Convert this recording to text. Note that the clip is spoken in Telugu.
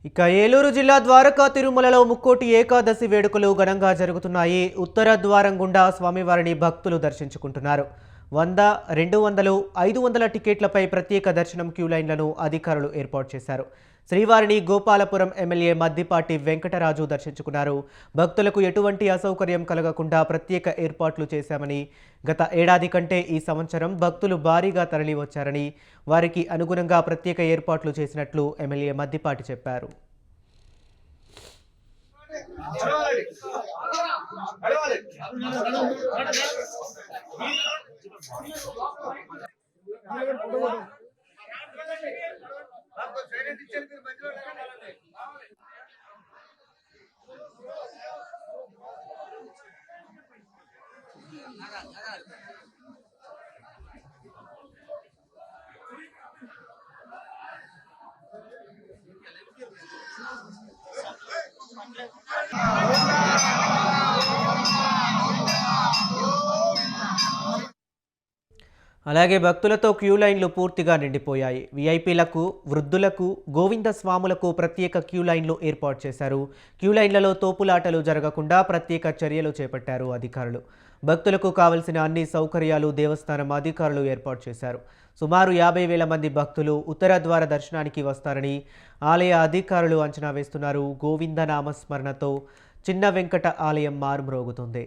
ఇక ఏలూరు జిల్లా ద్వారకా తిరుమలలో ముక్కోటి ఏకాదశి వేడుకలు ఘనంగా జరుగుతున్నాయి. ఉత్తర ద్వారం గుండా స్వామివారిని భక్తులు దర్శించుకుంటున్నారు. 100, 200, 500 టికెట్లపై ప్రత్యేక దర్శనం క్యూ లైన్లను అధికారులు ఏర్పాటు చేశారు. శ్రీవారిని గోపాలపురం ఎమ్మెల్యే మద్దిపాటి వెంకటరాజు దర్శించుకున్నారు. భక్తులకు ఎటువంటి అసౌకర్యం కలగకుండా ప్రత్యేక ఏర్పాట్లు చేశామని, గత ఏడాది కంటే ఈ సంవత్సరం భక్తులు భారీగా తరలివచ్చారని, వారికి అనుగుణంగా ప్రత్యేక ఏర్పాట్లు చేసినట్లు ఎమ్మెల్యే మద్దిపాటి చెప్పారు. అలాగే భక్తులతో క్యూ లైన్లు పూర్తిగా నిండిపోయాయి. వీఐపీలకు, వృద్ధులకు, గోవింద స్వాములకు ప్రత్యేక క్యూ లైన్లు ఏర్పాటు చేశారు. క్యూ లైన్లలో తోపులాటలు జరగకుండా ప్రత్యేక చర్యలు చేపట్టారు అధికారులు. భక్తులకు కావలసిన అన్ని సౌకర్యాలు దేవస్థానం అధికారులు ఏర్పాటు చేశారు. సుమారు 50,000 మంది భక్తులు ఉత్తర ద్వార దర్శనానికి వస్తారని ఆలయ అధికారులు అంచనా వేస్తున్నారు. గోవింద నామస్మరణతో చిన్న వెంకట ఆలయం మారుమ్రోగుతుంది.